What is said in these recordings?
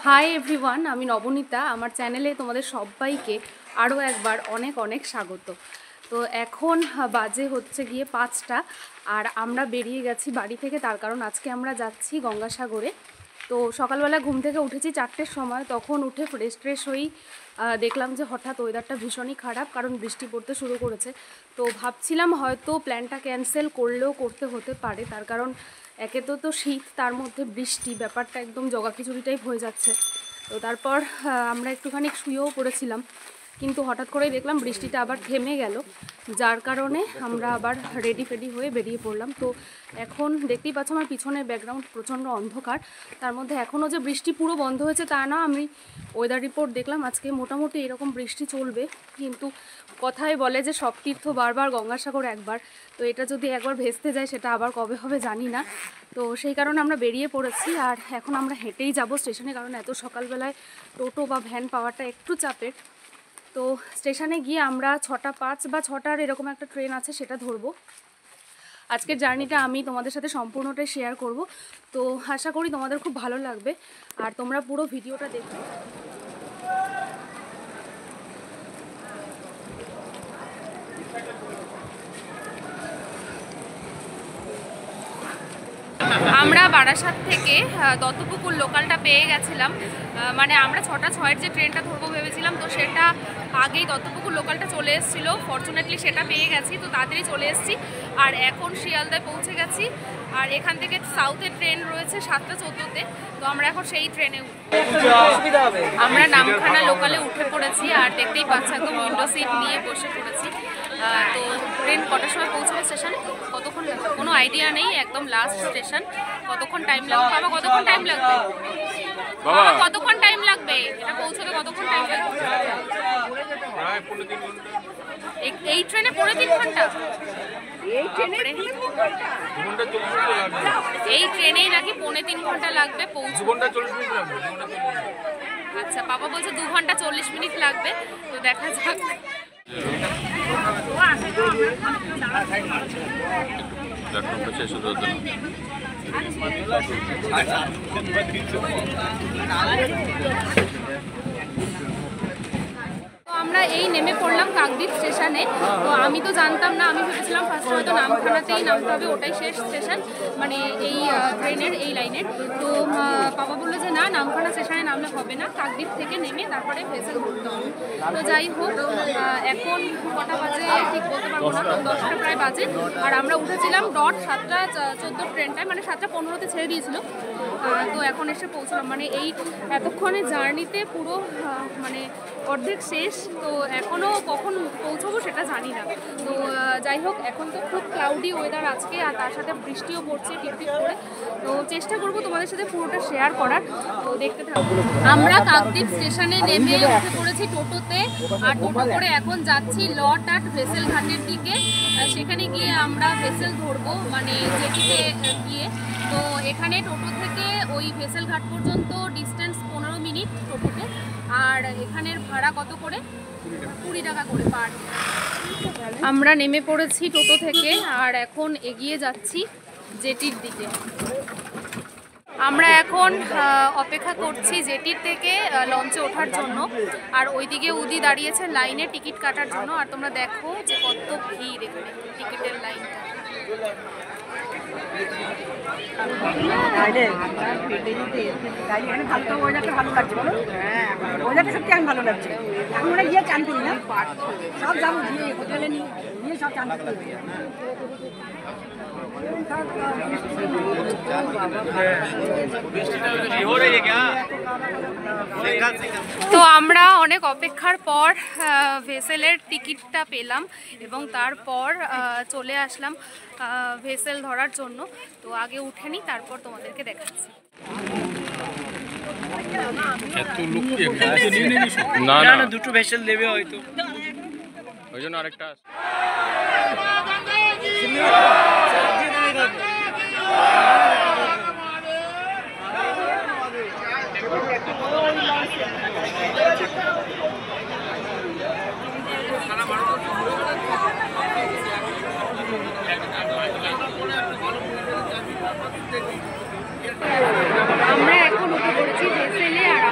Hi everyone, আমি নবনীতা। আমার চ্যানেলে তোমাদের সবাইকে আরও একবার অনেক অনেক স্বাগত। তো এখন বাজে হচ্ছে গিয়ে 5টা, আর আমরা বেরিয়ে গেছি বাড়ি থেকে। তার কারণ আজকে আমরা যাচ্ছি গঙ্গাসাগরে। তো সকালবেলা ঘুম থেকে উঠেছি 4টের সময়। তখন উঠে ফ্রেশ হয়েই দেখলাম যে হঠাৎ ওয়েদারটা ভীষণই খারাপ, কারণ বৃষ্টি পড়তে শুরু করেছে। তো ভাবছিলাম হয়তো প্ল্যানটা ক্যান্সেল করলেও করতে হতে পারে, তার কারণ একে তো শীত, তার মধ্যে বৃষ্টি, ব্যাপারটা একদম জগাখিচুড়ি টাইপ হয়ে যাচ্ছে। তো তারপর আমরা একটুখানি শুয়েও পড়েছিলাম, কিন্তু হঠাৎ করেই দেখলাম বৃষ্টিটা আবার থেমে গেল, যার কারণে আমরা আবার রেডি হয়ে বেরিয়ে পড়লাম। তো এখন দেখতেই পাচ্ছ আমার পিছনে ব্যাকগ্রাউন্ড প্রচণ্ড অন্ধকার। তার মধ্যে এখনও যে বৃষ্টি পুরো বন্ধ হয়েছে তা না, আমি ওয়েদার রিপোর্ট দেখলাম আজকে মোটামুটি এরকম বৃষ্টি চলবে। কিন্তু কথায় বলে যে সব তীর্থ বারবার, গঙ্গাসাগর একবার। তো এটা যদি একবার ভেস্তে যায় সেটা আবার কবে হবে জানি না। তো সেই কারণে আমরা বেরিয়ে পড়েছি, আর এখন আমরা হেঁটেই যাব স্টেশনে, কারণ এত সকালবেলায় টোটো বা ভ্যান পাওয়াটা একটু চাপের। তো স্টেশনে গিয়ে আমরা 6টা 5 বা 6টার এরকম একটা ট্রেন আছে, সেটা ধরবো। আজকের জার্নিটা আমি তোমাদের সাথে সম্পূর্ণটাই শেয়ার করব। তো আশা করি তোমাদের খুব ভালো লাগবে, আর তোমরা পুরো ভিডিওটা দেখো। আমরা বারাসাত থেকে দত্তপুকুর লোকালটা পেয়ে গেছিলাম। মানে আমরা 6টা 6-এর যে ট্রেনটা ধরবো ভেবেছিলাম, তো সেটা আগেই দত্তপুকুর লোকালটা চলে এসেছিলো। ফরচুনেটলি সেটা পেয়ে গেছি, তো তাড়াতাড়ি চলে এসেছি। আর এখন শিয়ালদায় পৌঁছে গেছি, আর এখান থেকে সাউথের ট্রেন রয়েছে 7টা 14-তে। তো আমরা এখন সেই ট্রেনে আমরা নামখানা লোকালে উঠে পড়েছি, আর দেখতেই পাচ্ছি একদম উইন্ডো সিট নিয়ে বসে পড়েছি। তো ট্রেন কটার সময় পৌঁছবে স্টেশনে, কতক্ষণ লাগবে কোনো আইডিয়া নেই। একদম লাস্ট স্টেশন। কতক্ষণ টাইম লাগবে বাবা? কতক্ষণ টাইম লাগবে বাবা? কতক্ষণ টাইম লাগবে এটা পৌঁছতে? কতক্ষণ টাইম লাগবে? এই ট্রেনে 3.5 ঘন্টা? এই ট্রেনেই নাকি 3.5 ঘন্টা লাগবে পৌঁছতে। আচ্ছা, বাবা বলছে 2 ঘন্টা 40 মিনিট লাগবে। তো দেখা যাক। আমরা এই নেমে পড়লাম কাকদ্বীপ স্টেশনে। তো আমি তো জানতাম না, আমি ভেবেছিলাম ফার্স্টে হয়তো নামখানাতেই নামতে হবে, ওটাই শেষ স্টেশন মানে এই ট্রেনের এই লাইনের। তো বাবা বললো যে না, নামখানা স্টেশনে নামলে হবে না, কাকদ্বীপ থেকে নেমে তারপরে ভেসেল ধরতে হবে। তো যাই হোক, এখন কটা বাজে ঠিক বলতে পারবো না, 10টা প্রায় বাজে। আর আমরা উঠেছিলাম ডট 7টা 14 ট্রেনটায়, মানে 7টা 15-তে ছেড়ে দিয়েছিল। তো এখন এসে পৌঁছলাম, মানে এই এতক্ষণে জার্নিতে পুরো মানে অর্ধেক শেষ। তো এখনও কখন পৌঁছবো সেটা জানি না। তো যাই হোক, এখন তো খুব ক্লাউডি ওয়েদার আজকে, আর তার সাথে বৃষ্টিও পড়ছে টিপটিপ করে। তো চেষ্টা করবো তোমাদের সাথে পুরোটা শেয়ার করার। তো দেখতে থাকবো। আমরা কাকদ্বীপ স্টেশনে নেমে উঠে পড়েছি টোটোতে, আর টোটো করে এখন যাচ্ছি লট আট ভেসেল ঘাটের দিকে। সেখানে গিয়ে আমরা ভেসেল ধরবো, মানে জেটিতে গিয়ে। তো এখানে টোটো থেকে ওই ভেসেল ঘাট পর্যন্ত ডিস্টেন্স 15 মিনিট টোটোতে। আর এখানের ভাড়া কত করে? 20 টাকা করে পার। আমরা নেমে পড়েছি টোটো থেকে, আর এখন এগিয়ে যাচ্ছি জেটির দিকে। আমরা এখন অপেক্ষা করছি জেটির থেকে লঞ্চে ওঠার জন্য, আর ওইদিকে উদি দাঁড়িয়েছে লাইনে টিকিট কাটার জন্য। আর তোমরা দেখো যে কত ভিড় এখানে টিকিটের লাইনটা। ভালো লাগছে। আমরা গিয়ে চান করি না, সব যাবো হোটেলে নিয়ে সব চান করতে হবে। তো আমরা অনেক অপেক্ষার পর ভেসেলের টিকিটটা পেলাম, এবং তারপর চলে আসলাম ভেসেল ধরার জন্য। তো আগে উঠে নিই, তারপর তোমাদেরকে দেখাচ্ছি। না, দুটো ভেসেল দেবে হয়তো, ওই জন্য আরেকটা। আমরা এখন উঠে পড়েছি ভেসেলে, আর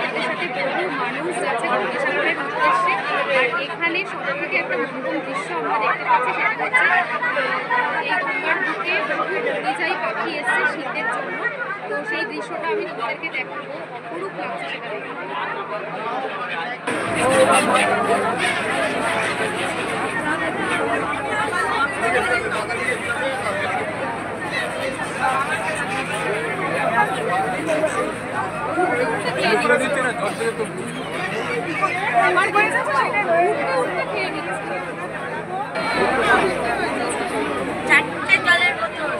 দেখাচ্ছি সেটা হচ্ছে এই গঙ্গার বুকে পরিযায়ী পাখি এসছে শীতের জন্য। তো সেই দৃশ্যটা আমি তোমাদেরকে দেখাবো, অপরূপ লাগছে সেটা দেখে। আমার বয়স আছে সেটা উঠতে উঠতে খেয়ে নিচ্ছে। চারটে জলের বোতল।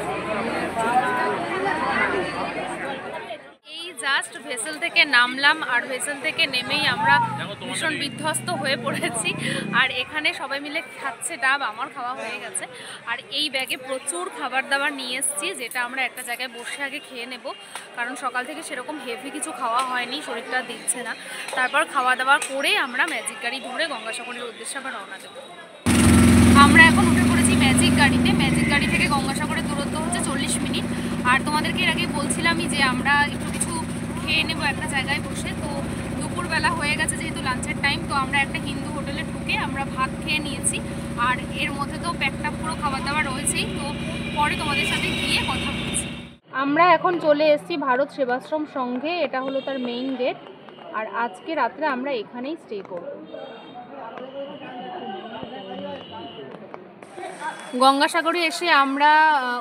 এই জাস্ট ভেসেল থেকে নামলাম, আর ভেসেল থেকে নেমেই আমরা ভীষণ বিধ্বস্ত হয়ে পড়েছি। আর এখানে সবাই মিলে খাচ্ছে ডাব, আমার খাওয়া হয়ে গেছে। আর এই ব্যাগে প্রচুর খাবার দাবার নিয়ে এসেছি, যেটা আমরা একটা জায়গায় বসে আগে খেয়ে নেব, কারণ সকাল থেকে সেরকম হেভি কিছু খাওয়া হয়নি, শরীরটা দিচ্ছে না। তারপর খাওয়া দাওয়া করে আমরা ম্যাজিক গাড়ি ধরে গঙ্গাসাগরের উদ্দেশ্যে আবার রওনা দেব। আমরা এখন উঠে পড়েছি ম্যাজিক গাড়িতে। ম্যাজিক গাড়ি থেকে গঙ্গাসাগরের দূরত্ব হচ্ছে 40 মিনিট। আর তোমাদেরকে এর আগে বলছিলামই যে আমরা একটু কিছু খেয়ে নেবো একটা জায়গায় বসে। তো দুপুরবেলা হয়ে গেছে যেহেতু লাঞ্চের টাইম, তো আমরা একটা হিন্দু হোটেলে ঢুকে আমরা ভাত খেয়ে নিয়েছি। আর এর মধ্যে তো প্যাকটা পুরো খাবার দাবার রয়েছেই, তো পরে তোমাদের সাথে গিয়ে কথা বলছি। আমরা এখন চলে এসেছি ভারত সেবাশ্রম সংঘে, এটা হলো তার মেইন গেট। আর আজকে রাত্রে আমরা এখানেই স্টে করব। গঙ্গাসাগরে এসে আমরা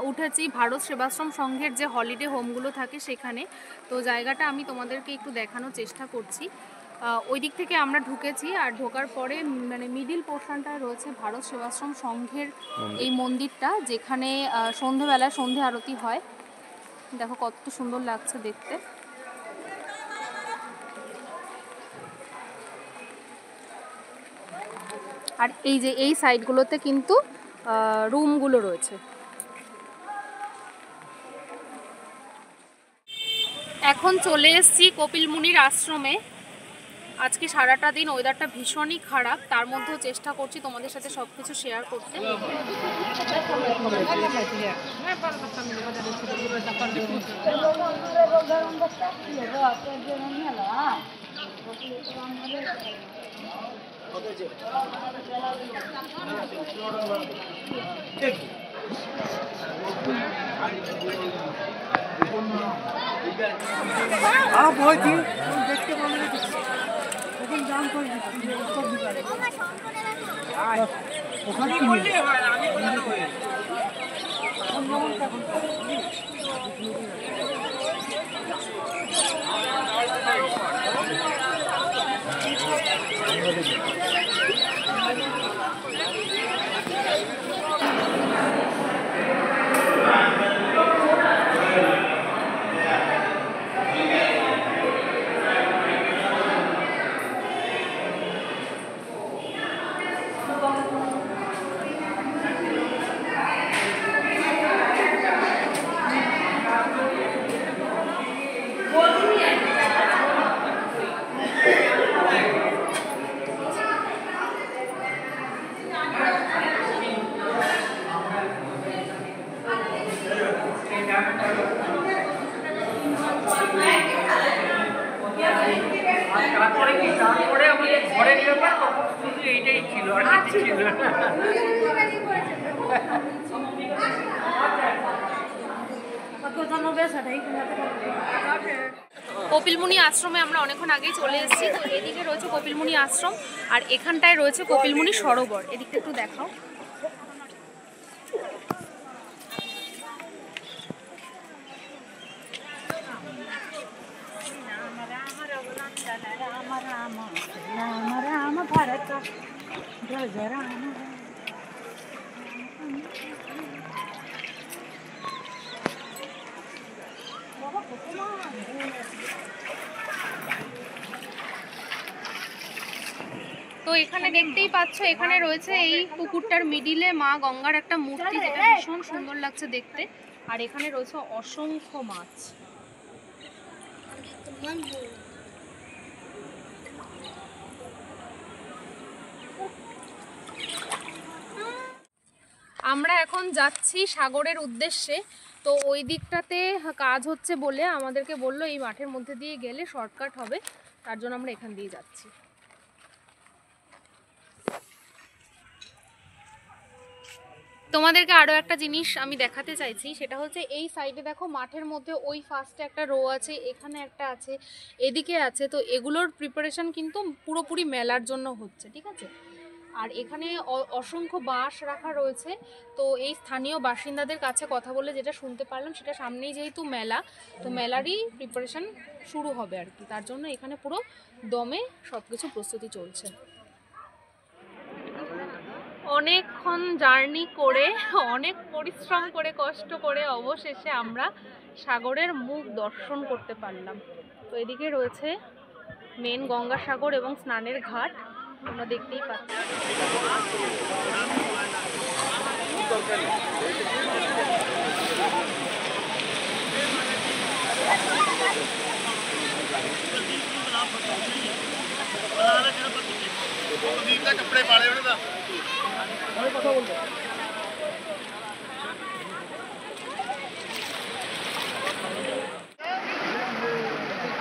উঠেছি ভারত সেবাশ্রম সংঘের যে হলিডে হোমগুলো থাকে সেখানে। তো জায়গাটা আমি তোমাদেরকে একটু দেখানোর চেষ্টা করছি। ওই দিক থেকে আমরা ঢুকেছি, আর ঢোকার পরে মানে মিডিল পোর্শনটায় রয়েছে ভারত সেবাশ্রম সংঘের এই মন্দিরটা, যেখানে সন্ধেবেলায় সন্ধে আরতি হয়। দেখো কত সুন্দর লাগছে দেখতে। আর এই যে এই সাইডগুলোতে কিন্তু রুমগুলো রয়েছে। এখন চলে এসেছি কপিল মুনির আশ্রমে। আজকে সারাটা দিন ওয়েদারটা ভীষণই খারাপ, তার মধ্যেও চেষ্টা করছি তোমাদের সাথে সব কিছু শেয়ার করতে। দেখতে পাবেন এখন জাম করে ওখানে কপিলমুনি আশ্রমে আমরা অনেকক্ষণ আগেই চলে এসেছি। তো এদিকে রয়েছে কপিলমুনি আশ্রম, আর এখানটায় রয়েছে কপিলমুনি সরোবর। এদিকটা একটু দেখাও। তো এখানে দেখতেই পাচ্ছ, এখানে রয়েছে এই পুকুরটার মিডিলে মা গঙ্গার একটা মূর্তি, যেটা ভীষণ সুন্দর লাগছে দেখতে। আর এখানে রয়েছে অসংখ্য মাছ। আমরা এখন যাচ্ছি সাগরের উদ্দেশ্যে। তো ওই দিকটাতে কাজ হচ্ছে বলে আমাদেরকে বললো এই মাঠের মধ্যে দিয়ে গেলে শর্টকাট হবে, তার জন্য আমরা এখান দিয়ে যাচ্ছি। তোমাদেরকে আরও একটা জিনিস আমি দেখাতে চাইছি, সেটা হচ্ছে এই সাইডে দেখো মাঠের মধ্যে ওই ফার্স্টে একটা রো আছে, এখানে একটা আছে, এদিকে আছে। তো এগুলোর প্রিপারেশন কিন্তু পুরোপুরি মেলার জন্য হচ্ছে, ঠিক আছে। আর এখানে অসংখ্য বাঁশ রাখা রয়েছে। তো এই স্থানীয় বাসিন্দাদের কাছে কথা বলে যেটা শুনতে পারলাম, সেটা সামনেই যেহেতু মেলা, তো মেলারই প্রিপারেশন শুরু হবে আর কি, তার জন্য এখানে পুরো দমে সব কিছু প্রস্তুতি চলছে। অনেকক্ষণ জার্নি করে, অনেক পরিশ্রম করে, কষ্ট করে অবশেষে আমরা সাগরের মুখ দর্শন করতে পারলাম। তো এদিকে রয়েছে মেন গঙ্গাসাগর এবং স্নানের ঘাট, তোমরা দেখতেই পাচ্ছ। कपड़े पाले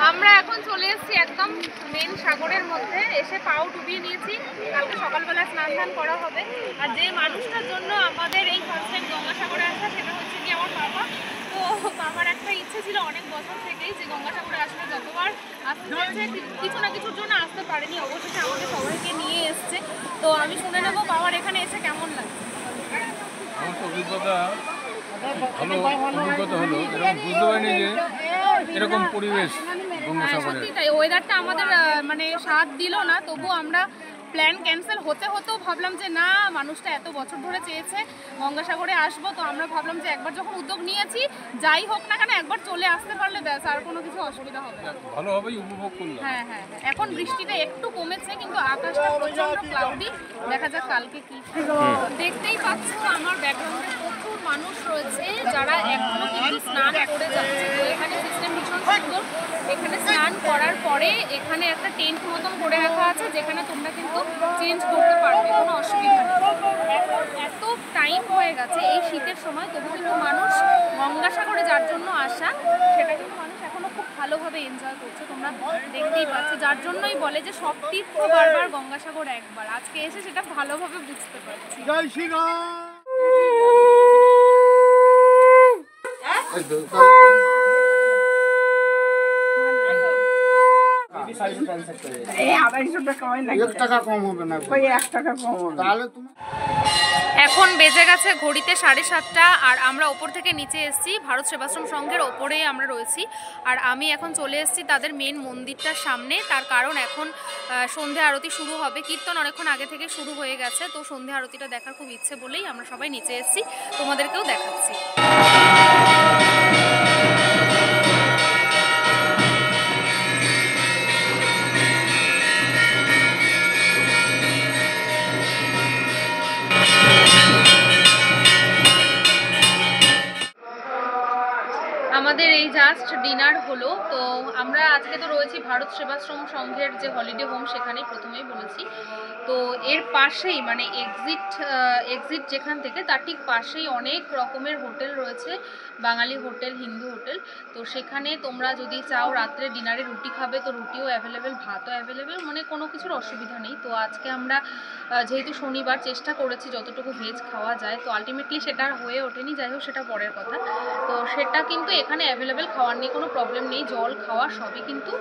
আমরা এখন চলে এসেছি একদম মেন সাগরের মধ্যে, এসে পাও ডুবিয়ে নিয়েছি। কালকে সকালবেলা স্নান ধান করা হবে। আর যে মানুষটার জন্য আমাদের এই ফার্স্ট টাইম গঙ্গাসাগরে আসা, সেটা হচ্ছে কি আমার বাবা। তো বাবার একটা ইচ্ছে ছিল অনেক বছর থেকেই যে গঙ্গাসাগরে আসলে, যতবার আসতে হয়েছে কিছু না কিছুর জন্য আসতে পারেনি, অবশেষে আমাদের সবাইকে নিয়ে এসছে। তো আমি শুনে নেবো বাবার এখানে এসে কেমন লাগছে। আমার তো অভিজ্ঞতা ভালো অভিজ্ঞতা হলো, এরকম বুঝতে পারিনি যে এরকম পরিবেশ গঙ্গাসাগরে। সত্যি তাই, ওয়েদারটা আমাদের মানে সাথ দিল না, তবু আমরা প্ল্যান ক্যান্সেল হতেও ভাবলাম যে না, মানুষটা এত বছর ধরে চেয়েছে গঙ্গাসাগরে আসবো, তো আমরা ভাবলাম যে একবার যখন উদ্যোগ নিয়েছি, যাই হোক না কেন একবার চলে আসতে পারলে ব্যাস, আর কোনো কিছু অসুবিধা হবে না। ভালোভাবেই উপভোগ করলাম। হ্যাঁ হ্যাঁ, এখন বৃষ্টিটা একটু কমেছে, কিন্তু আকাশটা প্রচন্ড ক্লাউডি, দেখা যাক কালকে কি। দেখতেই পাচ্ছ আমার ব্যাকগ্রাউন্ডে প্রচুর মানুষ রয়েছে যারা এখনো কিন্তু স্নান করে যাচ্ছে। তো এখানে সিস্টেম ভীষণ সুন্দর, এখানে স্নান করার পরে এখানে একটা টেন্ট মতন করে রাখা আছে, যেখানে তোমরা কিন্তু চেঞ্জ করতে পারবে, কোনো অসুবিধা নেই। এখন এত টাইম হয়ে গেছে এই শীতের সময়, তবু কিন্তু মানুষ গঙ্গাসাগরে যার জন্য আসা, সেটা কিন্তু মানুষ এখনো খুব ভালোভাবে এনজয় করছে, তোমরা দেখতেই পাচ্ছ। যার জন্যই বলে যে সব তীর্থ বারবার, গঙ্গাসাগর একবার। আজকে এসে সেটা ভালোভাবে বুঝতে পারছি। জয় শ্রীরাম। এখন বেজে গেছে ঘড়িতে 7:30, আর আমরা ওপর থেকে নিচে এসেছি। ভারত সেবাশ্রম সংঘের ওপরেই আমরা রয়েছি, আর আমি এখন চলে এসেছি তাদের মেন মন্দিরটার সামনে। তার কারণ এখন সন্ধে আরতি শুরু হবে, কীর্তন অনেকক্ষণ আগে থেকে শুরু হয়ে গেছে। তো সন্ধে আরতিটা দেখার খুব ইচ্ছে বলেই আমরা সবাই নিচে এসেছি, তোমাদেরকেও দেখাচ্ছি। আমাদের এই জাস্ট ডিনার হলো। তো আমরা আজকে তো রয়েছি ভারত সেবাশ্রম সংঘের যে হলিডে হোম, সেখানেই প্রথমেই বলেছি। তো এর পাশেই মানে এক্সিট যেখান থেকে, তার ঠিক পাশেই অনেক রকমের হোটেল রয়েছে, বাঙালি হোটেল, হিন্দু হোটেল। তো সেখানে তোমরা যদি চাও রাত্রে ডিনারে রুটি খাবে, তো রুটিও অ্যাভেলেবেল, ভাতও অ্যাভেলেবেল, মানে কোনো কিছুর অসুবিধা নেই। তো আজকে আমরা যেহেতু শনিবার, চেষ্টা করেছি যতটুকু ভেজ খাওয়া যায়। তো আলটিমেটলি সেটা হয়ে ওঠেনি, যাই হোক সেটা পরের কথা। তো সেটা কিন্তু এখানে অ্যাভেলেবেল, খাওয়ার নিয়ে কোনো প্রবলেম নেই, জল খাওয়া সবই কিন্তু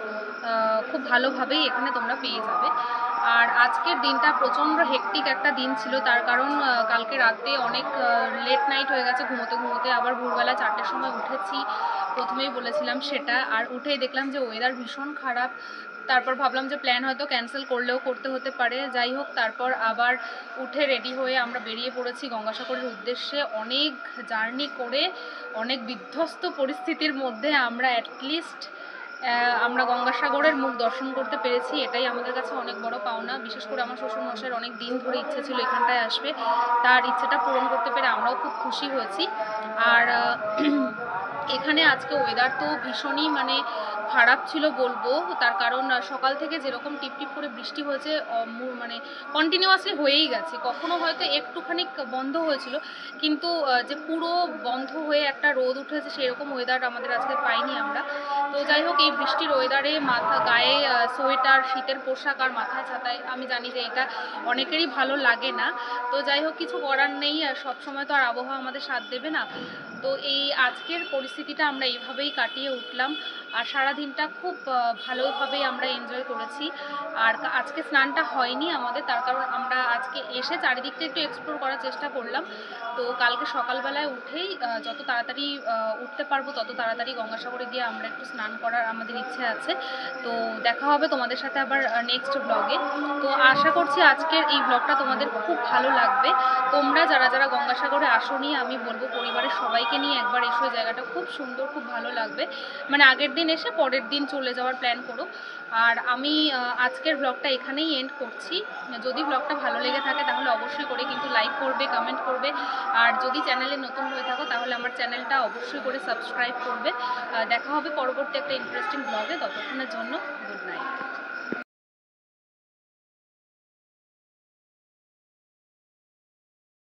খুব ভালোভাবেই এখানে তোমরা পেয়ে যাবে। আর আজকের দিনটা প্রচণ্ড হেকটিক একটা দিন ছিল, তার কারণ কালকে রাতে অনেক লেট নাইট হয়ে গেছে ঘুমোতে ঘুমোতে, আবার ভোরবেলা 4টের সময় উঠেছি, প্রথমেই বলেছিলাম সেটা। আর উঠেই দেখলাম যে ওয়েদার ভীষণ খারাপ, তারপর ভাবলাম যে প্ল্যান হয়তো ক্যান্সেল করলেও করতে হতে পারে। যাই হোক, তারপর আবার উঠে রেডি হয়ে আমরা বেরিয়ে পড়েছি গঙ্গাসাগরের উদ্দেশ্যে। অনেক জার্নি করে, অনেক বিধ্বস্ত পরিস্থিতির মধ্যে আমরা অ্যাটলিস্ট আমরা গঙ্গাসাগরের মুখ দর্শন করতে পেরেছি, এটাই আমাদের কাছে অনেক বড় পাওনা। বিশেষ করে আমার শ্বশুরমশাইয়ের অনেক দিন ধরে ইচ্ছে ছিল এখানটায় আসবে, তার ইচ্ছেটা পূরণ করতে পেরে আমরাও খুব খুশি হয়েছি। আর এখানে আজকে ওয়েদার তো ভীষণই মানে খারাপ ছিল বলবো, তার কারণ সকাল থেকে যেরকম টিপটিপ করে বৃষ্টি হয়েছে মানে কন্টিনিউয়াসলি হয়েই গেছে, কখনো হয়তো একটুখানি বন্ধ হয়েছিল, কিন্তু যে পুরো বন্ধ হয়ে একটা রোদ উঠেছে সেরকম ওয়েদার আমাদের আজকে পাইনি আমরা। তো যাই হোক, এই বৃষ্টির ওয়েদারে গায়ে সোয়েটার, শীতের পোশাক আর মাথায় ছাতায়, আমি জানি যে এটা অনেকেরই ভালো লাগে না। তো যাই হোক, কিছু করার নেই, সবসময় তো আর আবহাওয়া আমাদের সাথ দেবে না। তো এই আজকের পরিস্থিতিটা আমরা এইভাবেই কাটিয়ে উঠলাম, আর সারাদিনটা খুব ভালোভাবেই আমরা এনজয় করেছি। আর আজকে স্নানটা হয়নি আমাদের, তার কারণ আমরা আজকে এসে চারিদিকটা একটু এক্সপ্লোর করার চেষ্টা করলাম। তো কালকে সকালবেলায় উঠেই যত তাড়াতাড়ি উঠতে পারবো তত তাড়াতাড়ি গঙ্গাসাগরে গিয়ে আমরা একটু স্নান করার আমাদের ইচ্ছে আছে। তো দেখা হবে তোমাদের সাথে আবার নেক্সট ব্লগে। তো আশা করছি আজকের এই ব্লগটা তোমাদের খুব ভালো লাগবে। তোমরা যারা যারা গঙ্গাসাগরে আসোনি, আমি বলবো পরিবারের সবাইকে নিয়ে একবার এসো, জায়গাটা খুব সুন্দর, খুব ভালো লাগবে। মানে আগের দিন এসে পরের দিন চলে যাওয়ার প্ল্যান করো। আর আমি আজকের ব্লগটা এখানেই এন্ড করছি। যদি ব্লগটা ভালো লেগে থাকে তাহলে অবশ্যই করে কিন্তু লাইক করবে, কমেন্ট করবে, আর যদি চ্যানেলে নতুন হয়ে থাকো তাহলে আমার চ্যানেলটা অবশ্যই করে সাবস্ক্রাইব করবে। দেখা হবে পরবর্তী একটা ইন্টারেস্টিং ব্লগে, ততক্ষণের জন্য গুড নাইট।